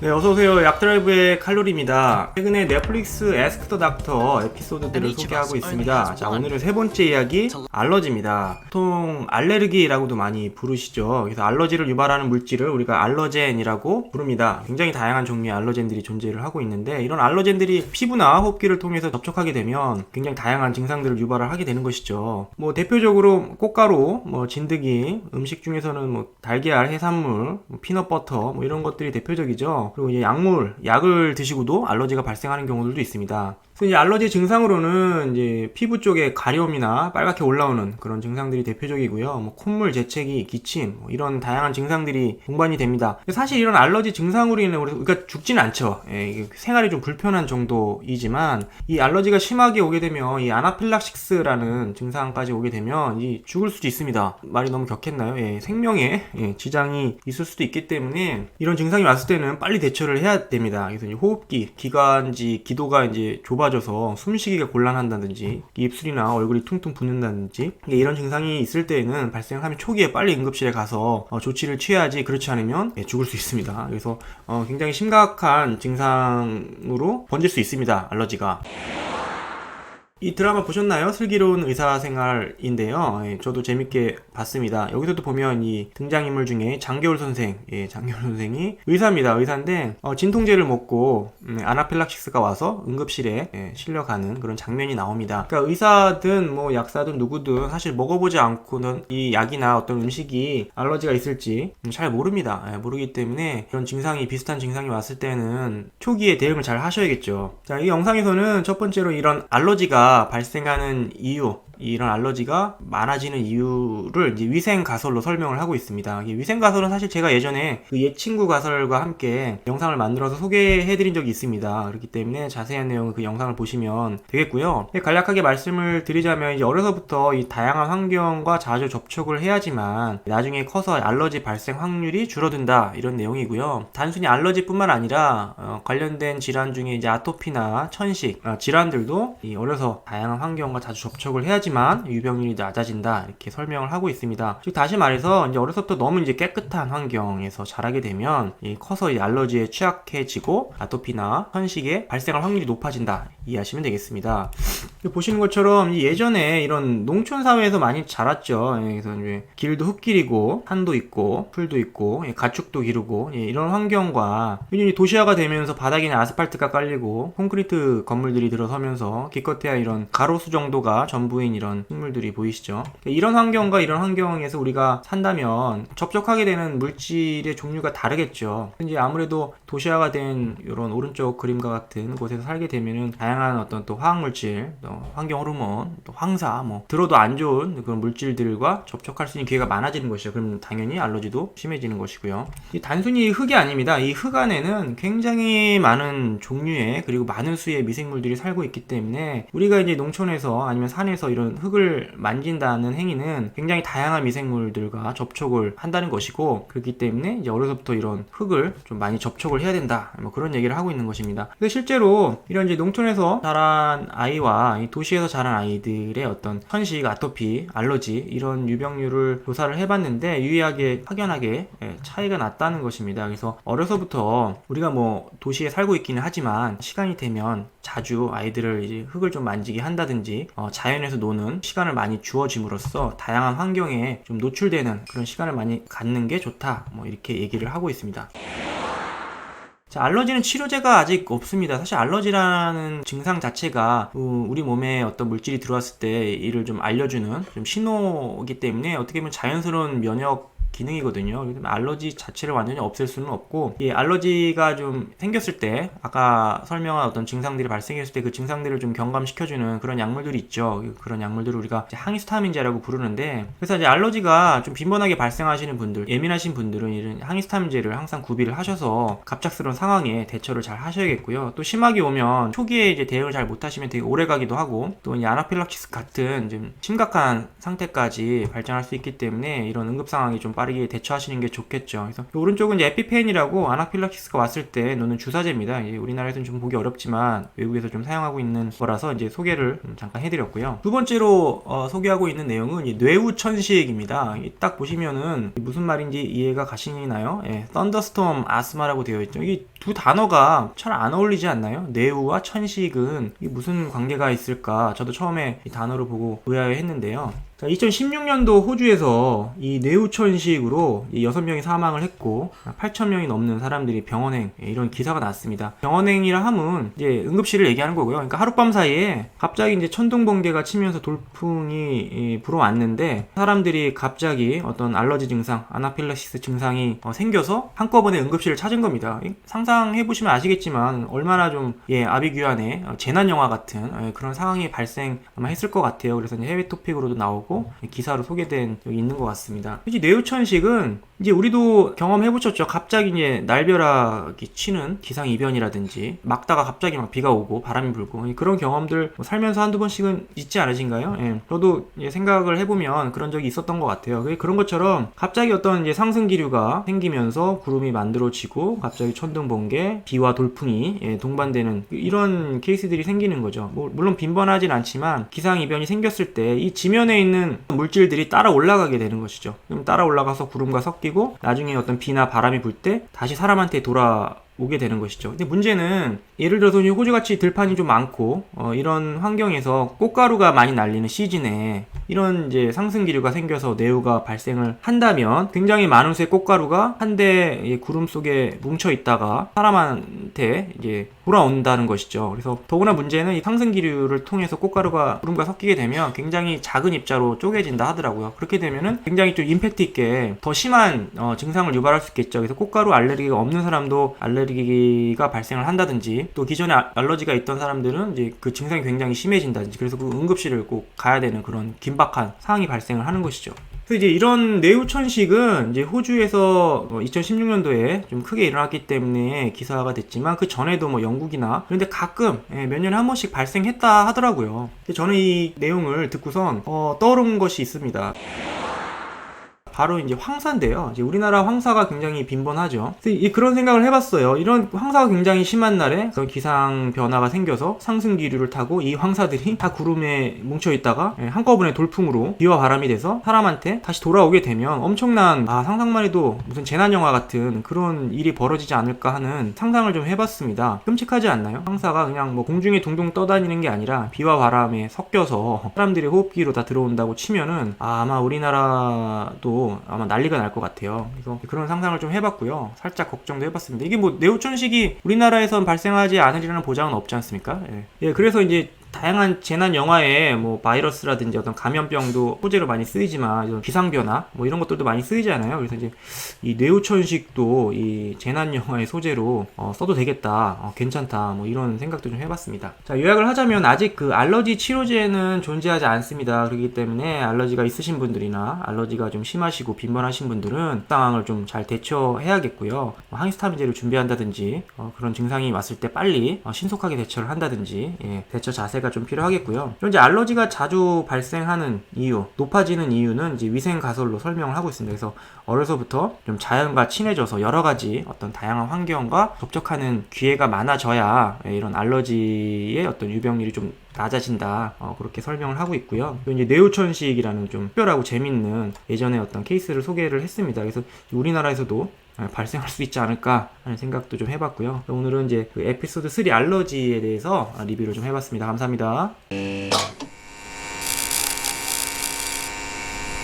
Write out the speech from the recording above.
네, 어서오세요. 약드라이브의 칼로리입니다. 최근에 넷플릭스 애스크 더 닥터 에피소드들을 소개하고 있습니다. 자, 오늘은 세 번째 이야기, 알러지입니다. 보통 알레르기라고도 많이 부르시죠. 그래서 알러지를 유발하는 물질을 우리가 알러젠이라고 부릅니다. 굉장히 다양한 종류의 알러젠들이 존재를 하고 있는데, 이런 알러젠들이 피부나 호흡기를 통해서 접촉하게 되면 굉장히 다양한 증상들을 유발을 하게 되는 것이죠. 뭐 대표적으로 꽃가루, 진드기, 음식 중에서는 달걀, 해산물, 피넛버터 이런 것들이 대표적이죠. 그리고 이제 약을 드시고도 알러지가 발생하는 경우들도 있습니다. 그래서 이제 알러지 증상으로는 이제 피부 쪽에 가려움이나 빨갛게 올라오는 그런 증상들이 대표적이고요. 콧물, 재채기, 기침 이런 다양한 증상들이 동반이 됩니다. 사실 이런 알러지 증상으로 인해 우리가 죽지는 않죠. 예, 생활이 좀 불편한 정도이지만 이 알러지가 심하게 오게 되면 이 아나필락시스라는 증상까지 오게 되면 죽을 수도 있습니다. 말이 너무 격했나요? 예, 생명에 지장이 있을 수도 있기 때문에 이런 증상이 왔을 때는 빨리 대처를 해야 됩니다. 그래서 이제 호흡기, 기관지, 기도가 이제 좁아져서 숨쉬기가 곤란한다든지 입술이나 얼굴이 퉁퉁 붓는다든지 이런 증상이 있을 때에는 발생하면 초기에 빨리 응급실에 가서 조치를 취해야지, 그렇지 않으면 죽을 수 있습니다. 그래서 굉장히 심각한 증상으로 번질 수 있습니다, 알러지가. 이 드라마 보셨나요? 슬기로운 의사생활인데요. 저도 재밌게 봤습니다. 여기서도 보면 이 등장인물 중에 장겨울 선생, 장겨울 선생이 의사입니다. 의사인데 진통제를 먹고 아나필락시스가 와서 응급실에 실려가는 그런 장면이 나옵니다. 그러니까 의사든 약사든 누구든 사실 먹어보지 않고는 이 약이나 어떤 음식이 알러지가 있을지 잘 모릅니다. 모르기 때문에 그런 비슷한 증상이 왔을 때는 초기에 대응을 잘 하셔야겠죠. 자, 이 영상에서는 첫 번째로 이런 알러지가 발생하는 이런 알러지가 많아지는 이유를 이제 위생 가설로 설명을 하고 있습니다. 위생 가설은 사실 제가 예전에 그 옛 친구 가설과 함께 영상을 만들어서 소개해드린 적이 있습니다. 그렇기 때문에 자세한 내용은 그 영상을 보시면 되겠고요. 간략하게 말씀을 드리자면 이제 어려서부터 이 다양한 환경과 자주 접촉을 해야지만 나중에 커서 알러지 발생 확률이 줄어든다, 이런 내용이고요. 단순히 알러지뿐만 아니라 관련된 질환 중에 이제 아토피나 천식 질환들도 어려서 다양한 환경과 자주 접촉을 해야지만 유병률이 낮아진다, 이렇게 설명을 하고 있습니다. 즉 다시 말해서 이제 어려서부터 너무 이제 깨끗한 환경에서 자라게 되면 커서 이 알러지에 취약해지고 아토피나 천식의 발생할 확률이 높아진다, 이해하시면 되겠습니다. 보시는 것처럼 예전에 이런 농촌 사회에서 많이 자랐죠. 그래서 이제 길도 흙길이고 산도 있고 풀도 있고 가축도 기르고 이런 환경과 도시화가 되면서 바닥에는 아스팔트가 깔리고 콘크리트 건물들이 들어서면서 기껏해야 이런 가로수 정도가 전부인 이런 식물들이 보이시죠. 이런 환경과 이런 환경에서 우리가 산다면 접촉하게 되는 물질의 종류가 다르겠죠. 이제 아무래도 도시화가 된 이런 오른쪽 그림과 같은 곳에서 살게 되면은 다양한 어떤 또 화학물질, 또 환경 호르몬, 또 황사, 들어도 안 좋은 그런 물질들과 접촉할 수 있는 기회가 많아지는 것이죠. 그럼 당연히 알러지도 심해지는 것이고요. 단순히 흙이 아닙니다. 이 흙 안에는 굉장히 많은 종류의 그리고 많은 수의 미생물들이 살고 있기 때문에 우리가 이제 농촌에서 아니면 산에서 이런 흙을 만진다는 행위는 굉장히 다양한 미생물들과 접촉을 한다는 것이고, 그렇기 때문에 이제 어려서부터 이런 흙을 좀 많이 접촉을 해야 된다, 그런 얘기를 하고 있는 것입니다. 근데 실제로 이런 이제 농촌에서 자란 아이와 이 도시에서 자란 아이들의 어떤 천식, 아토피, 알러지 이런 유병률을 조사를 해봤는데 유의하게 확연하게 차이가 났다는 것입니다. 그래서 어려서부터 우리가 도시에 살고 있기는 하지만 시간이 되면 자주 아이들을 이제 흙을 좀 만지게 한다든지 자연에서 노는 시간을 많이 주어짐으로써 다양한 환경에 좀 노출되는 그런 시간을 많이 갖는 게 좋다, 이렇게 얘기를 하고 있습니다. 자, 알러지는 치료제가 아직 없습니다. 사실 알러지라는 증상 자체가 우리 몸에 어떤 물질이 들어왔을 때 이를 좀 알려주는 좀 신호이기 때문에 어떻게 보면 자연스러운 면역 기능이거든요. 알러지 자체를 완전히 없앨 수는 없고, 이 알러지가 좀 생겼을 때 아까 설명한 어떤 증상들이 발생했을 때 그 증상들을 좀 경감시켜주는 그런 약물들이 있죠. 그런 약물들을 우리가 항히스타민제라고 부르는데, 그래서 이제 알러지가 좀 빈번하게 발생하시는 분들, 예민하신 분들은 이런 항히스타민제를 항상 구비를 하셔서 갑작스러운 상황에 대처를 잘 하셔야겠고요. 또 심하게 오면 초기에 이제 대응을 잘 못하시면 되게 오래 가기도 하고, 또 이 아나필락시스 같은 좀 심각한 상태까지 발전할 수 있기 때문에 이런 응급 상황이 좀 빠르게 대처하시는 게 좋겠죠. 그래서 오른쪽은 이제 에피펜이라고 아나필락시스가 왔을 때 놓는 주사제입니다. 우리나라에서는 좀 보기 어렵지만 외국에서 좀 사용하고 있는 거라서 이제 소개를 잠깐 해드렸고요. 두 번째로 소개하고 있는 내용은 이 뇌우천식입니다. 딱 보시면은 무슨 말인지 이해가 가시나요? 예, 썬더스톰 아스마라고 되어 있죠. 이 두 단어가 잘 안 어울리지 않나요? 뇌우와 천식은 이게 무슨 관계가 있을까? 저도 처음에 이 단어를 보고 의아해했는데요. 2016년도 호주에서 이 뇌우천식으로 6명이 사망을 했고 8,000명이 넘는 사람들이 병원행 이런 기사가 났습니다. 병원행이라 함은 이제 응급실을 얘기하는 거고요. 그러니까 하룻밤 사이에 갑자기 이제 천둥번개가 치면서 돌풍이 불어왔는데 사람들이 갑자기 어떤 알러지 증상, 아나필락시스 증상이 생겨서 한꺼번에 응급실을 찾은 겁니다. 상상해 보시면 아시겠지만 얼마나 좀 아비규환의 재난 영화 같은 그런 상황이 발생 아마 했을 것 같아요. 그래서 이제 해외 토픽으로도 나오고 기사로 소개된 적이 있는 것 같습니다. 특히 뇌우천식은 이제 우리도 경험해보셨죠. 갑자기 이제 날벼락이 치는 기상이변이라든지 막다가 갑자기 막 비가 오고 바람이 불고 그런 경험들 살면서 한두 번씩은 있지 않으신가요? 예. 저도 생각을 해보면 그런 적이 있었던 것 같아요. 그런 것처럼 갑자기 어떤 이제 상승 기류가 생기면서 구름이 만들어지고 갑자기 천둥번개, 비와 돌풍이 동반되는 이런 케이스들이 생기는 거죠. 물론 빈번하진 않지만 기상이변이 생겼을 때 이 지면에 있는 물질들이 따라 올라가게 되는 것이죠. 그럼 따라 올라가서 구름과 섞이고 나중에 어떤 비나 바람이 불 때 다시 사람한테 돌아오게 되는 것이죠. 근데 문제는 예를 들어서 호주같이 들판이 좀 많고 이런 환경에서 꽃가루가 많이 날리는 시즌에 이런 이제 상승 기류가 생겨서 뇌우가 발생을 한다면 굉장히 많은 수의 꽃가루가 한데 구름 속에 뭉쳐 있다가 사람한테 이제 돌아온다는 것이죠. 그래서 더구나 문제는 이 상승 기류를 통해서 꽃가루가 구름과 섞이게 되면 굉장히 작은 입자로 쪼개진다 하더라고요. 그렇게 되면은 굉장히 좀 임팩트 있게 더 심한 증상을 유발할 수 있겠죠. 그래서 꽃가루 알레르기가 없는 사람도 알레르기가 발생을 한다든지 또 기존에 알러지가 있던 사람들은 이제 그 증상이 굉장히 심해진다든지 그래서 그 응급실을 꼭 가야 되는 그런 긴박한 상황이 발생을 하는 것이죠. 그래서 이제 이런 뇌우천식은 이제 호주에서 2016년도에 좀 크게 일어났기 때문에 기사가 됐지만 그 전에도 뭐 영국이나 그런데 가끔 몇 년에 한 번씩 발생했다 하더라고요. 저는 이 내용을 듣고선 떠오른 것이 있습니다. 바로 이제 황사인데요. 이제 우리나라 황사가 굉장히 빈번하죠. 그런 생각을 해봤어요. 이런 황사가 굉장히 심한 날에 기상 변화가 생겨서 상승 기류를 타고 이 황사들이 다 구름에 뭉쳐 있다가 한꺼번에 돌풍으로 비와 바람이 돼서 사람한테 다시 돌아오게 되면 엄청난 상상만 해도 무슨 재난 영화 같은 그런 일이 벌어지지 않을까 하는 상상을 좀 해봤습니다. 끔찍하지 않나요? 황사가 그냥 뭐 공중에 둥둥 떠다니는 게 아니라 비와 바람에 섞여서 사람들의 호흡기로 다 들어온다고 치면은 아마 우리나라도 아마 난리가 날 것 같아요. 그래서 그런 상상을 좀 해봤고요. 살짝 걱정도 해봤습니다. 이게 뭐 뇌우천식이 우리나라에선 발생하지 않으리라는 보장은 없지 않습니까? 그래서 이제 다양한 재난 영화에 뭐 바이러스라든지 어떤 감염병도 소재로 많이 쓰이지만 이런 기상변화 뭐 이런 것들도 많이 쓰이잖아요. 그래서 이제 이 뇌우천식도 이 재난 영화의 소재로 써도 되겠다, 괜찮다, 뭐 이런 생각도 좀 해봤습니다. 자, 요약을 하자면 아직 그 알러지 치료제는 존재하지 않습니다. 그렇기 때문에 알러지가 있으신 분들이나 알러지가 좀 심하시고 빈번하신 분들은 상황을 좀 잘 대처해야겠고요. 항히스타민제를 준비한다든지 그런 증상이 왔을 때 빨리 신속하게 대처를 한다든지 대처 자세 좀 필요하겠고요. 이제 알러지가 자주 발생하는 이유, 높아지는 이유는 이제 위생 가설로 설명을 하고 있습니다. 그래서 어려서부터 좀 자연과 친해져서 여러 가지 어떤 다양한 환경과 접촉하는 기회가 많아져야 이런 알러지의 어떤 유병률이 좀 낮아진다. 그렇게 설명을 하고 있고요. 또 이제 뇌우천식이라는 좀 특별하고 재밌는 예전에 어떤 케이스를 소개를 했습니다. 그래서 우리나라에서도 발생할 수 있지 않을까 하는 생각도 좀 해봤고요. 오늘은 이제 그 에피소드 3 알러지에 대해서 리뷰를 좀 해봤습니다. 감사합니다.